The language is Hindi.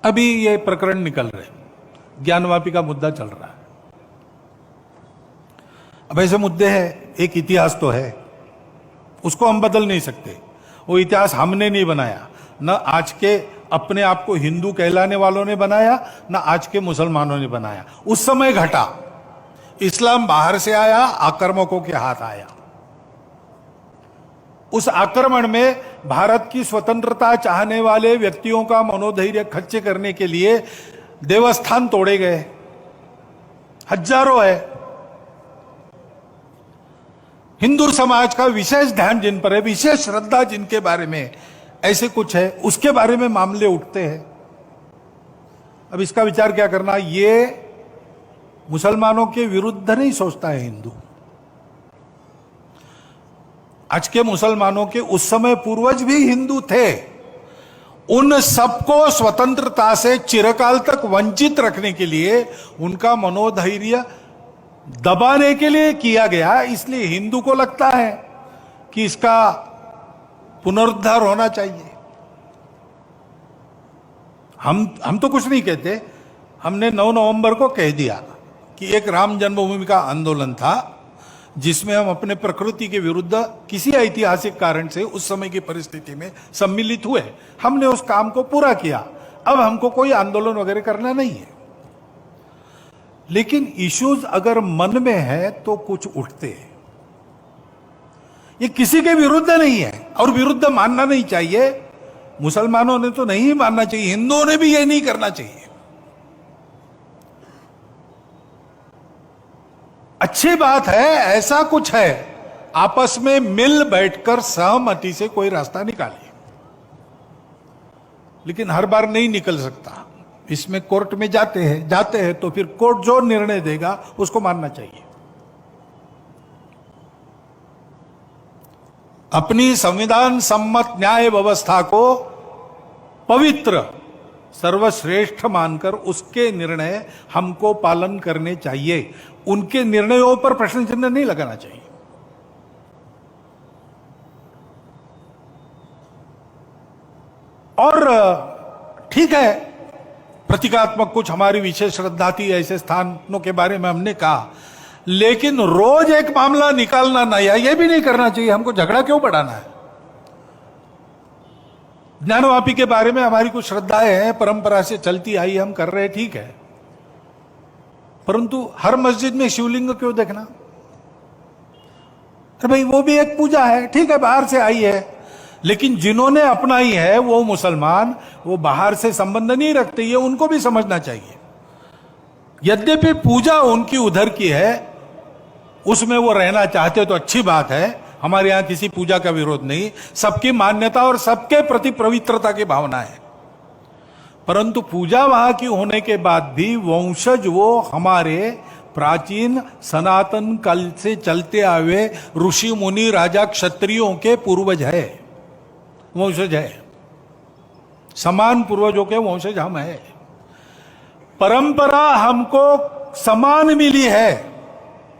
अभी ये प्रकरण निकल रहे, ज्ञानवापी का मुद्दा चल रहा है। अब ऐसे मुद्दे हैं, एक इतिहास तो है, उसको हम बदल नहीं सकते। वो इतिहास हमने नहीं बनाया, न आज के अपने आप को हिंदू कहलाने वालों ने बनाया, न आज के मुसलमानों ने बनाया। उस समय घटा, इस्लाम बाहर से आया, आक्रमकों के हाथ आया। उस आक्रमण में भारत की स्वतंत्रता चाहने वाले व्यक्तियों का मनोधैर्य खच्चे करने के लिए देवस्थान तोड़े गए, हजारों है। हिंदू समाज का विशेष ध्यान जिन पर है, विशेष श्रद्धा जिनके बारे में ऐसे कुछ है, उसके बारे में मामले उठते हैं। अब इसका विचार क्या करना, ये मुसलमानों के विरुद्ध नहीं सोचता है हिंदू। आज के मुसलमानों के उस समय पूर्वज भी हिंदू थे। उन सबको स्वतंत्रता से चिरकाल तक वंचित रखने के लिए, उनका मनोधैर्य दबाने के लिए किया गया। इसलिए हिंदू को लगता है कि इसका पुनरुद्धार होना चाहिए। हम तो कुछ नहीं कहते, हमने 9 नवंबर को कह दिया कि एक राम जन्मभूमि का आंदोलन था जिसमें हम अपने प्रकृति के विरुद्ध किसी ऐतिहासिक कारण से उस समय की परिस्थिति में सम्मिलित हुए। हमने उस काम को पूरा किया। अब हमको कोई आंदोलन वगैरह करना नहीं है। लेकिन इश्यूज अगर मन में है तो कुछ उठते हैं। ये किसी के विरुद्ध नहीं है और विरुद्ध मानना नहीं चाहिए। मुसलमानों ने तो नहीं मानना चाहिए, हिंदुओं ने भी ये नहीं करना चाहिए। अच्छी बात है, ऐसा कुछ है, आपस में मिल बैठकर सहमति से कोई रास्ता निकालिए। लेकिन हर बार नहीं निकल सकता। इसमें कोर्ट में जाते हैं तो फिर कोर्ट जो निर्णय देगा उसको मानना चाहिए। अपनी संविधान सम्मत न्याय व्यवस्था को पवित्र सर्वश्रेष्ठ मानकर उसके निर्णय हमको पालन करने चाहिए। उनके निर्णयों पर प्रश्न चिन्ह नहीं लगाना चाहिए। और ठीक है, प्रतीकात्मक कुछ हमारी विशेष श्रद्धा थी, ऐसे स्थानों के बारे में हमने कहा, लेकिन रोज एक मामला निकालना नया, यह भी नहीं करना चाहिए। हमको झगड़ा क्यों बढ़ाना है? ज्ञानवापी के बारे में हमारी कुछ श्रद्धाएं हैं, परंपरा से चलती आई, हम कर रहे, ठीक है, परंतु हर मस्जिद में शिवलिंग क्यों देखना? अरे भाई, वो भी एक पूजा है, ठीक है, बाहर से आई है, लेकिन जिन्होंने अपनाई है वो मुसलमान, वो बाहर से संबंध नहीं रखते, ये उनको भी समझना चाहिए। यद्यपि पूजा उनकी उधर की है, उसमें वो रहना चाहते तो अच्छी बात है। हमारे यहां किसी पूजा का विरोध नहीं, सबकी मान्यता और सबके प्रति पवित्रता की भावना है। परंतु पूजा वहां की होने के बाद भी वंशज वो हमारे प्राचीन सनातन काल से चलते आए ऋषि मुनि राजा क्षत्रियों के पूर्वज है, वंशज है। समान पूर्वजों के वंशज हम है। परंपरा हमको समान मिली है।